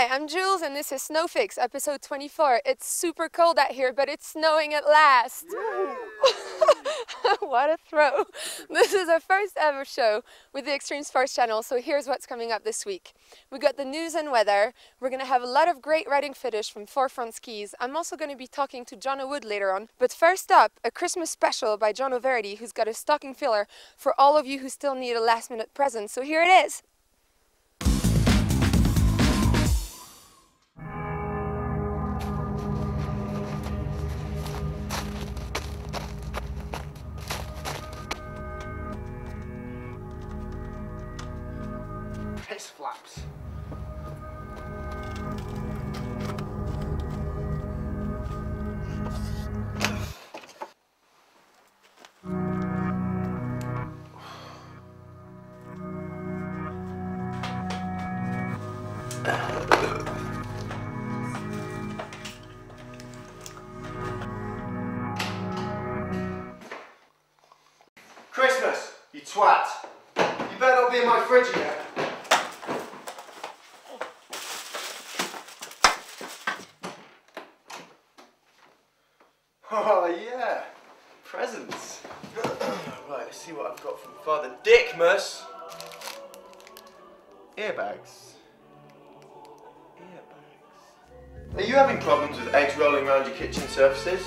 Hi, I'm Jules and this is Snowfix, episode 24. It's super cold out here, but it's snowing at last. What a throw. This is our first ever show with the Extreme Sports channel, so here's what's coming up this week. We got the news and weather. We're going to have a lot of great riding footage from Forefront Skis. I'm also going to be talking to Jono Wood later on. But first up, a Christmas special by Johno Verity, who's got a stocking filler for all of you who still need a last minute present. So here it is. Piss flaps. Christmas, you twat. You better not be in my fridge yet. Oh yeah, presents. Right, let's see what I've got from Father Dickmas. Earbags. Are you having problems with eggs rolling around your kitchen surfaces?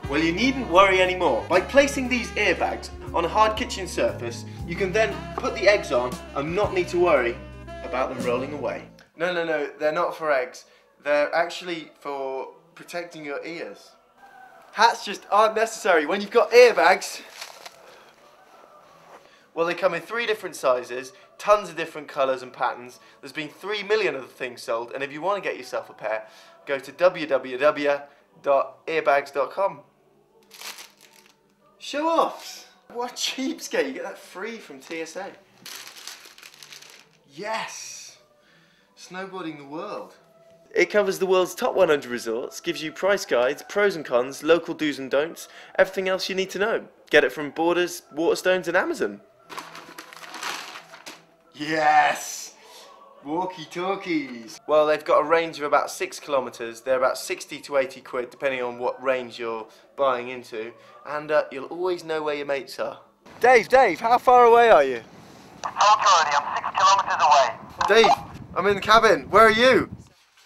Well, you needn't worry anymore. By placing these earbags on a hard kitchen surface, you can then put the eggs on and not need to worry about them rolling away. No, they're not for eggs. They're actually for protecting your ears. Hats just aren't necessary when you've got earbags. Well, they come in 3 different sizes, tons of different colours and patterns. There's been 3 million of the things sold, and if you want to get yourself a pair, go to www.earbags.com. Show offs! What a cheapskate, you get that free from TSA. Yes! Snowboarding the world. It covers the world's top 100 resorts, gives you price guides, pros and cons, local do's and don'ts, everything else you need to know. Get it from Borders, Waterstones and Amazon. Yes! Walkie-talkies! Well, they've got a range of about 6 kilometres. They're about 60 to 80 quid, depending on what range you're buying into. And you'll always know where your mates are. Dave, how far away are you? I told you already, I'm 6 kilometres away. Dave, I'm in the cabin. Where are you?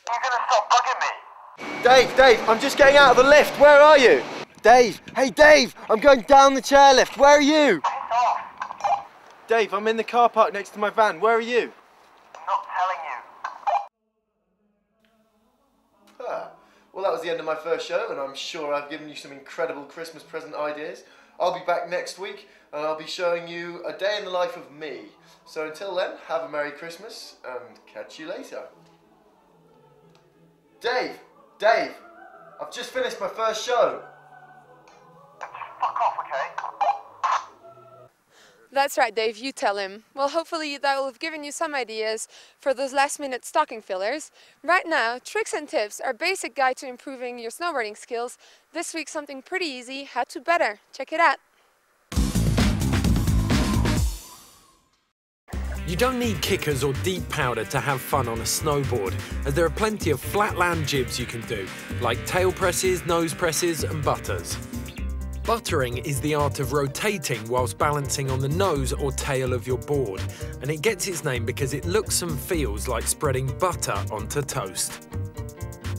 You're gonna stop bugging me. Dave, I'm just getting out of the lift. Where are you? Dave, hey Dave, I'm going down the chairlift. Where are you? Piss off. Dave, I'm in the car park next to my van. Where are you? I'm not telling you. Well, that was the end of my first show, and I'm sure I've given you some incredible Christmas present ideas. I'll be back next week, and I'll be showing you a day in the life of me. So until then, have a Merry Christmas, and catch you later. Dave, I've just finished my first show. Fuck off, okay? That's right, Dave, you tell him. Well, hopefully that will have given you some ideas for those last-minute stocking fillers. Right now, tricks and tips, our basic guide to improving your snowboarding skills. This week, something pretty easy, how to better. Check it out. You don't need kickers or deep powder to have fun on a snowboard, as there are plenty of flatland jibs you can do, like tail presses, nose presses and butters. Buttering is the art of rotating whilst balancing on the nose or tail of your board, and it gets its name because it looks and feels like spreading butter onto toast.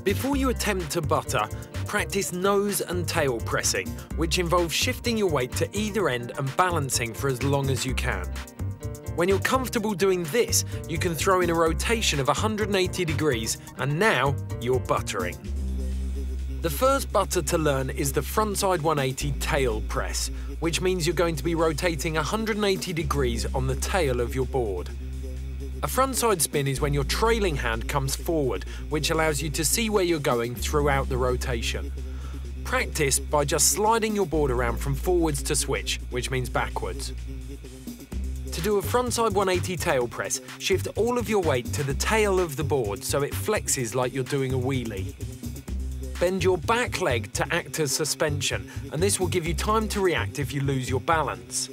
Before you attempt to butter, practice nose and tail pressing, which involves shifting your weight to either end and balancing for as long as you can. When you're comfortable doing this, you can throw in a rotation of 180 degrees, and now you're buttering. The first butter to learn is the frontside 180 tail press, which means you're going to be rotating 180 degrees on the tail of your board. A frontside spin is when your trailing hand comes forward, which allows you to see where you're going throughout the rotation. Practice by just sliding your board around from forwards to switch, which means backwards. To do a frontside 180 tail press, shift all of your weight to the tail of the board so it flexes like you're doing a wheelie. Bend your back leg to act as suspension, and this will give you time to react if you lose your balance.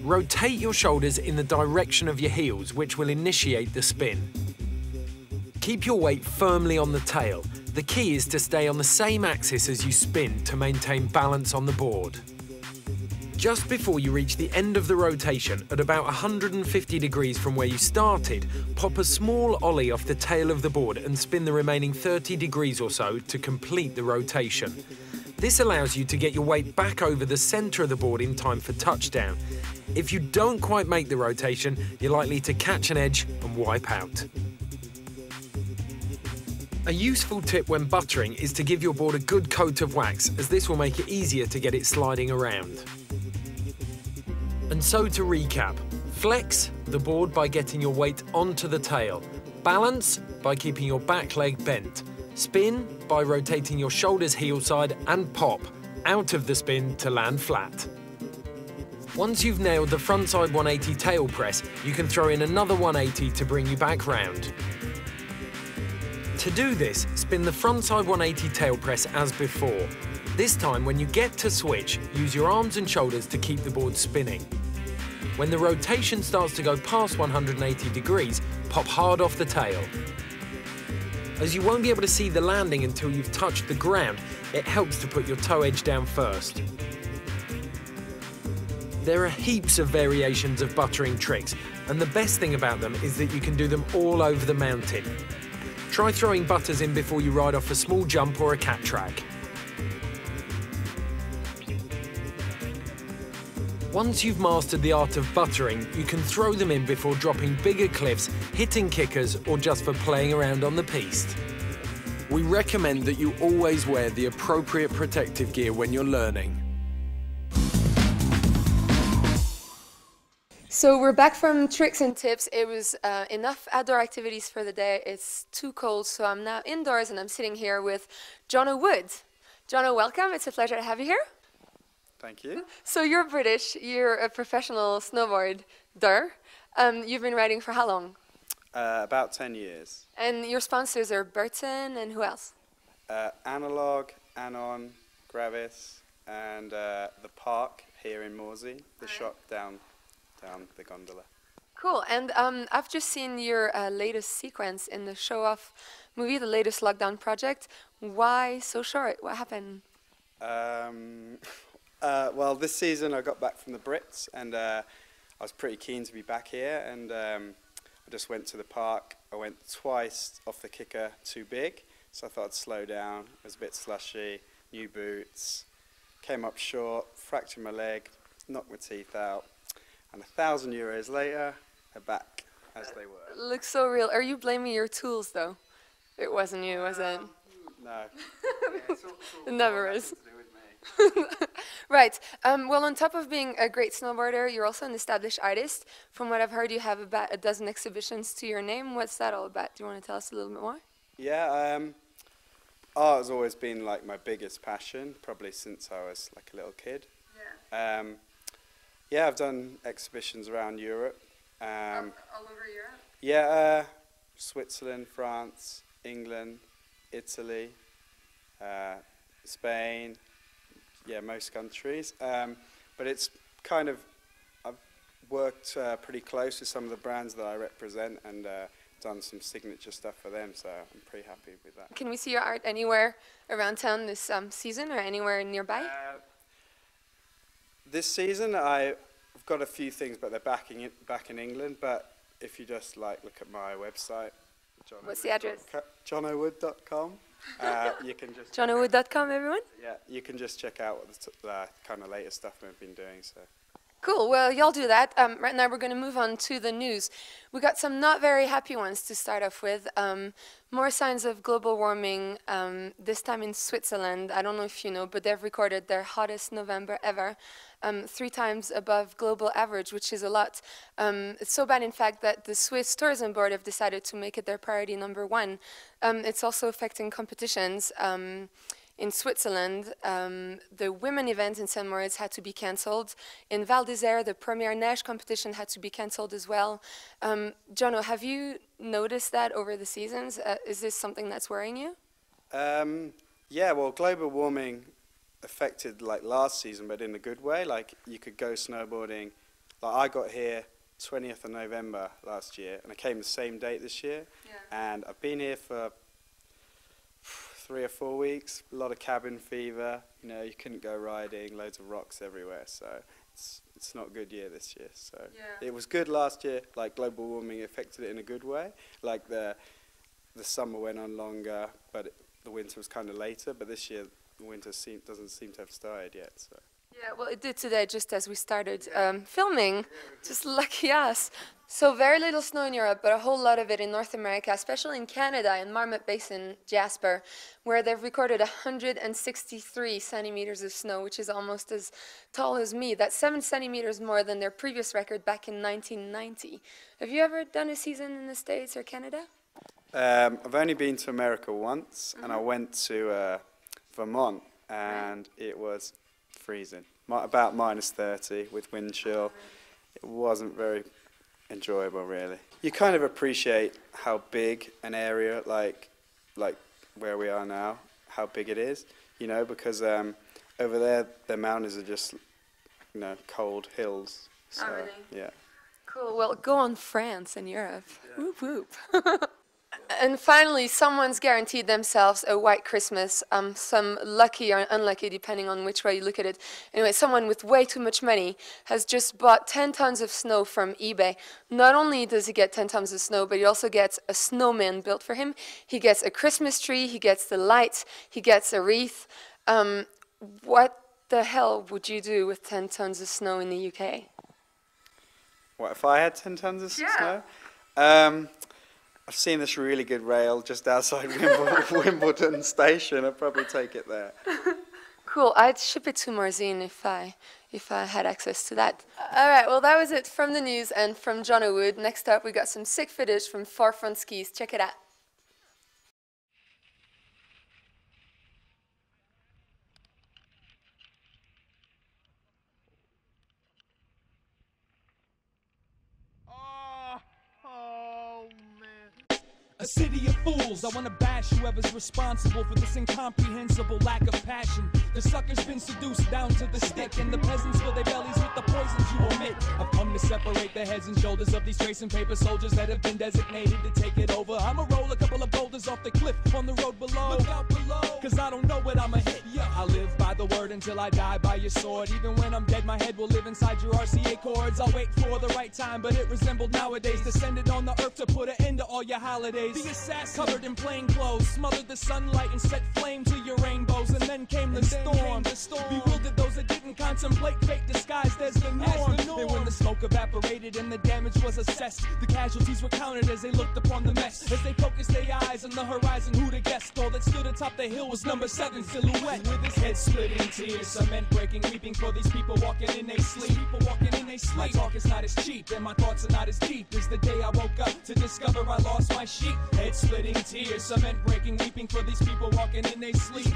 Rotate your shoulders in the direction of your heels, which will initiate the spin. Keep Keep your weight firmly on the tail. The key is to stay on the same axis as you spin to maintain balance on the board. Just before you reach the end of the rotation, at about 150 degrees from where you started, pop a small ollie off the tail of the board and spin the remaining 30 degrees or so to complete the rotation. This allows you to get your weight back over the centre of the board in time for touchdown. If you don't quite make the rotation, you're likely to catch an edge and wipe out. A useful tip when buttering is to give your board a good coat of wax, as this will make it easier to get it sliding around. And so to recap, flex the board by getting your weight onto the tail, balance by keeping your back leg bent, spin by rotating your shoulders heel side, and pop out of the spin to land flat. Once you've nailed the frontside 180 tail press, you can throw in another 180 to bring you back round. To do this, spin the frontside 180 tail press as before. This time, when you get to switch, use your arms and shoulders to keep the board spinning. When the rotation starts to go past 180 degrees, pop hard off the tail. As you won't be able to see the landing until you've touched the ground, it helps to put your toe edge down first. There are heaps of variations of buttering tricks, and the best thing about them is that you can do them all over the mountain. Try throwing butters in before you ride off a small jump or a cat track. Once you've mastered the art of buttering, you can throw them in before dropping bigger cliffs, hitting kickers, or just for playing around on the piste. We recommend that you always wear the appropriate protective gear when you're learning. So we're back from tricks and tips. It was enough outdoor activities for the day. It's too cold, so I'm now indoors and I'm sitting here with Jono Wood. Jono, welcome. It's a pleasure to have you here. Thank you. So you're British. You're a professional snowboarder. You've been riding for how long? About 10 years. And your sponsors are Burton and who else? Analog, Anon, Gravis, and the park here in Morsey, the shop down the gondola. Cool. And I've just seen your latest sequence in the show-off movie, the latest lockdown project. Why so short? What happened? Well, this season I got back from the Brits, and I was pretty keen to be back here, and I just went to the park. I went twice off the kicker too big, so I thought I'd slow down. It was a bit slushy, new boots, came up short, fractured my leg, knocked my teeth out, and €1,000 later, they're back as they were. Looks so real. Are you blaming your tools, though? It wasn't you, was it? No. It never is. Right. Well, on top of being a great snowboarder, you're also an established artist. From what I've heard, you have about a dozen exhibitions to your name. What's that all about? Do you want to tell us a little bit more? Yeah, art has always been like my biggest passion, probably since I was like a little kid. Yeah. Yeah, I've done exhibitions around Europe. All over Europe? Yeah, Switzerland, France, England, Italy, Spain. Yeah, most countries. But it's kind of, I've worked pretty close with some of the brands that I represent and done some signature stuff for them, so I'm pretty happy with that. Can we see your art anywhere around town this season or anywhere nearby? This season I've got a few things, but they're back in England. But if you just like look at my website, what's the address? JonoWood.com. You can just JonoWood.com, everyone? Yeah, you can just check out what the kind of latest stuff we've been doing. So. Cool, well, y'all do that. Right now we're going to move on to the news. We got some not very happy ones to start off with. More signs of global warming, this time in Switzerland. I don't know if you know, but they've recorded their hottest November ever, 3 times above global average, which is a lot. It's so bad, in fact, that the Swiss Tourism Board have decided to make it their priority #1. It's also affecting competitions. In Switzerland, the women event in St. Moritz had to be cancelled. In Val d'Isère, the Première Neige competition had to be cancelled as well. Jono, have you noticed that over the seasons? Is this something that's worrying you? Yeah, well, global warming affected like last season, but in a good way. Like you could go snowboarding. Like I got here 20th of November last year, and I came the same date this year. And I've been here for 3 or 4 weeks. A lot of cabin fever. You know, you couldn't go riding. Loads of rocks everywhere. So it's not a good year this year. So it was good last year. Like global warming affected it in a good way. Like the summer went on longer, but the winter was kind of later. But this year the winter doesn't seem to have started yet. So. Yeah, well, it did today, just as we started filming. Just lucky us. So very little snow in Europe, but a whole lot of it in North America, especially in Canada, in Marmot Basin, Jasper, where they've recorded 163 centimeters of snow, which is almost as tall as me. That's 7 centimeters more than their previous record back in 1990. Have you ever done a season in the States or Canada? I've only been to America once, and I went to Vermont, and it was freezing, about -30 with wind chill. It wasn't very enjoyable, really. You kind of appreciate how big an area, like where we are now, how big it is, you know, because over there the mountains are just, you know, cold hills. So, oh, really? Yeah. Cool. Well, go on, France and Europe. Yeah. Whoop whoop. And finally, someone's guaranteed themselves a white Christmas. Some lucky or unlucky, depending on which way you look at it. Anyway, someone with way too much money has just bought 10 tons of snow from eBay. Not only does he get 10 tons of snow, but he also gets a snowman built for him. He gets a Christmas tree, he gets the lights, he gets a wreath. What the hell would you do with 10 tons of snow in the UK? What, if I had 10 tons of snow? I've seen this really good rail just outside Wimbledon Station. I'd probably take it there. Cool. I'd ship it to Morzine if I had access to that. All right. Well, that was it from the news and from Jono Wood. Next up, we got some sick footage from Forefront Skis. Check it out. A city of fools, I wanna bash whoever's responsible for this incomprehensible lack of passion. The sucker's been seduced down to the stick, and the peasants fill their bellies with the poisons you omit. I've come to separate the heads and shoulders of these tracing paper soldiers that have been designated to take it over. I'ma roll a couple of boulders off the cliff on the road below. Look out below, cause I don't know what I'ma hit. Yeah, I live by the word until I die by your sword. Even when I'm dead, my head will live inside your RCA chords. I'll wait for the right time, but it resembled nowadays. Descended on the earth to put an end to all your holidays. The assassin, covered in plain clothes, smothered the sunlight and set flame to your rainbows. And then came the storm. Bewildered those that didn't contemplate fate disguised as the norm. And when the smoke evaporated and the damage was assessed, the casualties were counted as they looked upon the mess. As they focused their eyes on the horizon, who'd have guessed? All that stood atop the hill was number 7 silhouette. With his head split in tears, cement breaking, weeping for these people walking in their sleep. My talk is not as cheap and my thoughts are not as deep as the day I woke up to discover I lost my sheep. Head splitting tears, cement breaking, weeping for these people walking in their sleep.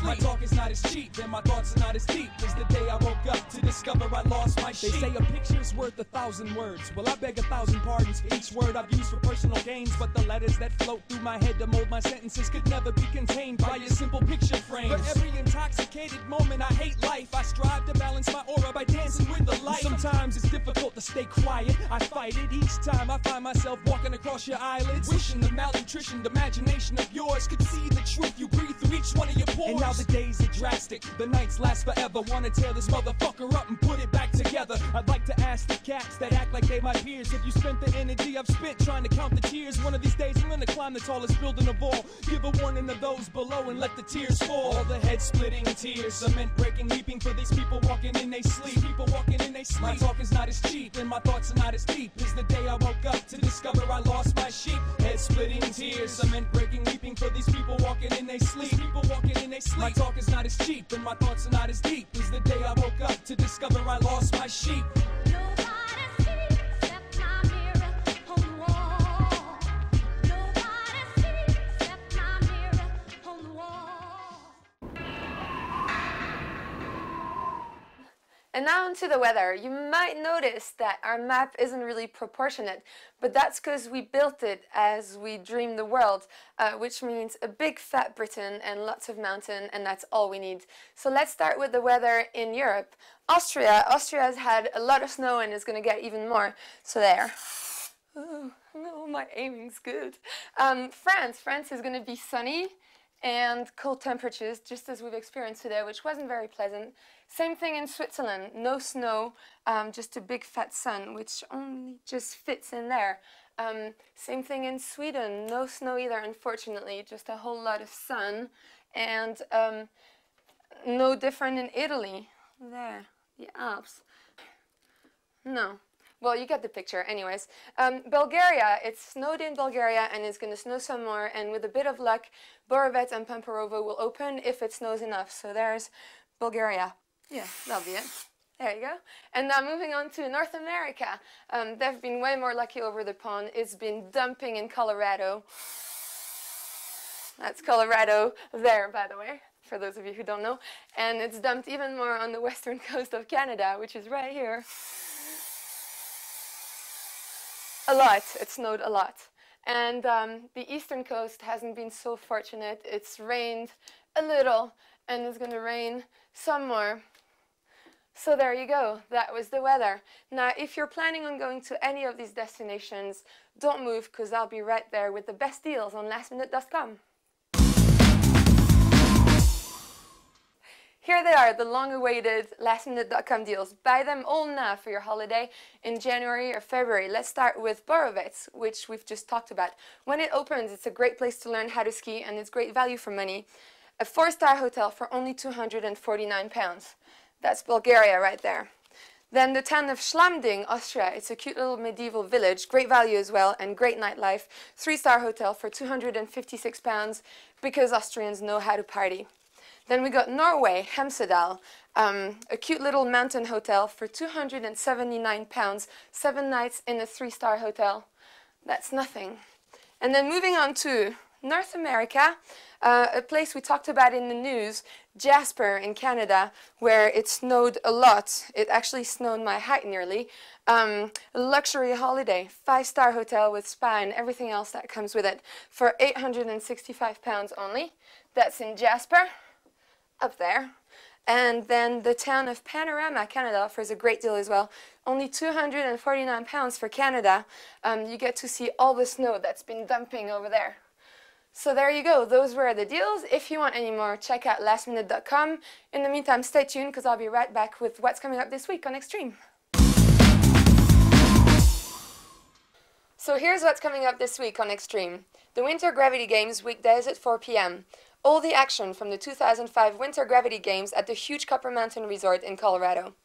My talk is not as cheap and my thoughts are not as deep as the day I woke up to discover I lost my sheep. They say a picture's worth 1,000 words. Well, I beg 1,000 pardons for each word I've used for personal gains, but the letters that float through my head to mold my sentences could never be contained by a simple picture frame. For every intoxicated moment I hate life, I strive to balance my aura by dancing with the light. Sometimes it's difficult to stay quiet, I fight it each time I find myself walking across your eyelids, wishing the malnutritioned imagination of yours could see the truth you breathe through each one of your pores. And now the days are drastic, the nights last forever. Wanna tear this motherfucker up and put it back together. I'd like to ask the cats that act like they my peers, if you spent the energy I've spent trying to count the tears. One of these days I'm gonna climb the tallest building of all, give a warning to those below and let the tears fall. All the head splitting tears, cement breaking, weeping for these people walking in they sleep. My talk is not as cheap and my thoughts are not as deep as the day I woke up to discover I lost my sheep. Head splitting tears, cement breaking, weeping for these people walking in they sleep. My talk is not as cheap and my thoughts are not as deep as the day I woke up to discover I lost my sheep. And now onto the weather. You might notice that our map isn't really proportionate, but that's because we built it as we dreamed the world, which means a big fat Britain and lots of mountain, and that's all we need. So let's start with the weather in Europe. Austria has had a lot of snow and is going to get even more. So there. Oh, no, my aiming's good. France is going to be sunny and cold temperatures, just as we've experienced today, which wasn't very pleasant. Same thing in Switzerland, no snow, just a big fat sun, which only just fits in there. Same thing in Sweden, no snow either, unfortunately, just a whole lot of sun. And no different in Italy. There, the Alps. No. Well, you get the picture. Anyways, Bulgaria, it's snowed in Bulgaria and it's going to snow some more, and with a bit of luck, Borovets and Pamparovo will open if it snows enough. So there's Bulgaria. Yeah, that'll be it. There you go. And now moving on to North America. They've been way more lucky over the pond. It's been dumping in Colorado. That's Colorado there, by the way, for those of you who don't know. And it's dumped even more on the western coast of Canada, which is right here. A lot. It snowed a lot. And the eastern coast hasn't been so fortunate. It's rained a little, and it's going to rain some more. So there you go. That was the weather. Now, if you're planning on going to any of these destinations, don't move, because I'll be right there with the best deals on lastminute.com. Here they are, the long-awaited lastminute.com deals. Buy them all now for your holiday in January or February. Let's start with Borovets, which we've just talked about. When it opens, it's a great place to learn how to ski, and it's great value for money. A 4-star hotel for only £249. That's Bulgaria right there. Then the town of Schlamding, Austria. It's a cute little medieval village, great value as well, and great nightlife. 3-star hotel for £256 because Austrians know how to party. Then we got Norway, Hemsedal, a cute little mountain hotel for £279, 7 nights in a 3-star hotel. That's nothing. And then moving on to North America, a place we talked about in the news, Jasper in Canada, where it snowed a lot. It actually snowed my height nearly. A luxury holiday, 5-star hotel with spa and everything else that comes with it for £865 only. That's in Jasper. Up there. And then the town of Panorama, Canada, offers a great deal as well. Only £249 for Canada. You get to see all the snow that's been dumping over there. So there you go. Those were the deals. If you want any more, check out lastminute.com. In the meantime, stay tuned, because I'll be right back with what's coming up this week on Extreme. So here's what's coming up this week on Extreme. The Winter Gravity Games, weekdays at 4 p.m. All the action from the 2005 Winter Gravity Games at the huge Copper Mountain Resort in Colorado.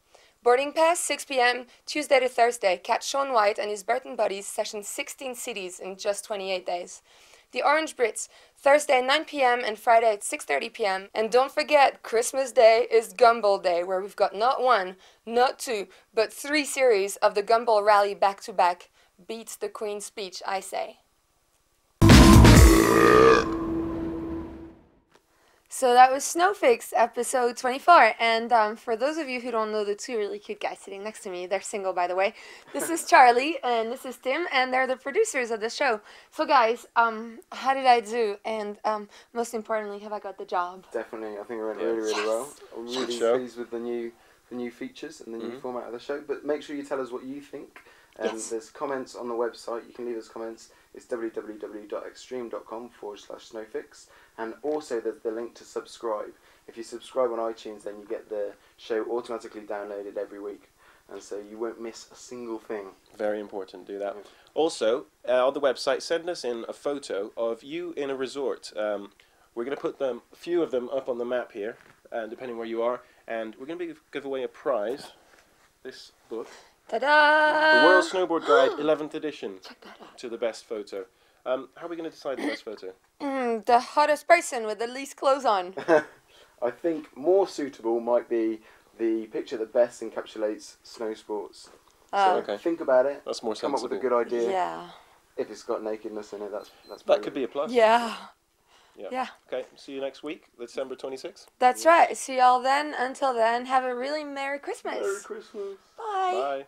Boarding pass, 6 p.m., Tuesday to Thursday. Catch Shaun White and his Burton buddies session 16 cities in just 28 days. The Orange Brits, Thursday 9 p.m. and Friday at 6:30 p.m. And don't forget, Christmas Day is Gumball Day, where we've got not 1, not 2, but 3 series of the Gumball Rally back-to-back. Beats the Queen's speech, I say. So that was Snowfix, episode 24, and for those of you who don't know the 2 really cute guys sitting next to me, they're single, by the way. This is Charlie, and this is Tim, and they're the producers of the show. So guys, how did I do? And most importantly, have I got the job? Definitely, I think it went really well. I'm really pleased with the new features and the new format of the show, but make sure you tell us what you think. There's comments on the website. You can leave us comments. It's www.extreme.com/snowfix. And also there's the link to subscribe. If you subscribe on iTunes, then you get the show automatically downloaded every week. And so you won't miss a single thing. Very important, do that. Yeah. Also, on the website, send us in a photo of you in a resort. We're going to put a few of them up on the map here, depending where you are. And we're going to give away a prize. This book. Ta-da! The World Snowboard Guide 11th edition to the best photo. How are we going to decide the best photo? The hottest person with the least clothes on. I think more suitable might be the picture that best encapsulates snow sports. So think about it. That's more sensible. Come up with a good idea. Yeah. If it's got nakedness in it, that's that could be a plus. Yeah. Yeah. Okay, see you next week, December 26th. That's right. See y'all then. Until then, have a really Merry Christmas. Merry Christmas. Bye. Bye.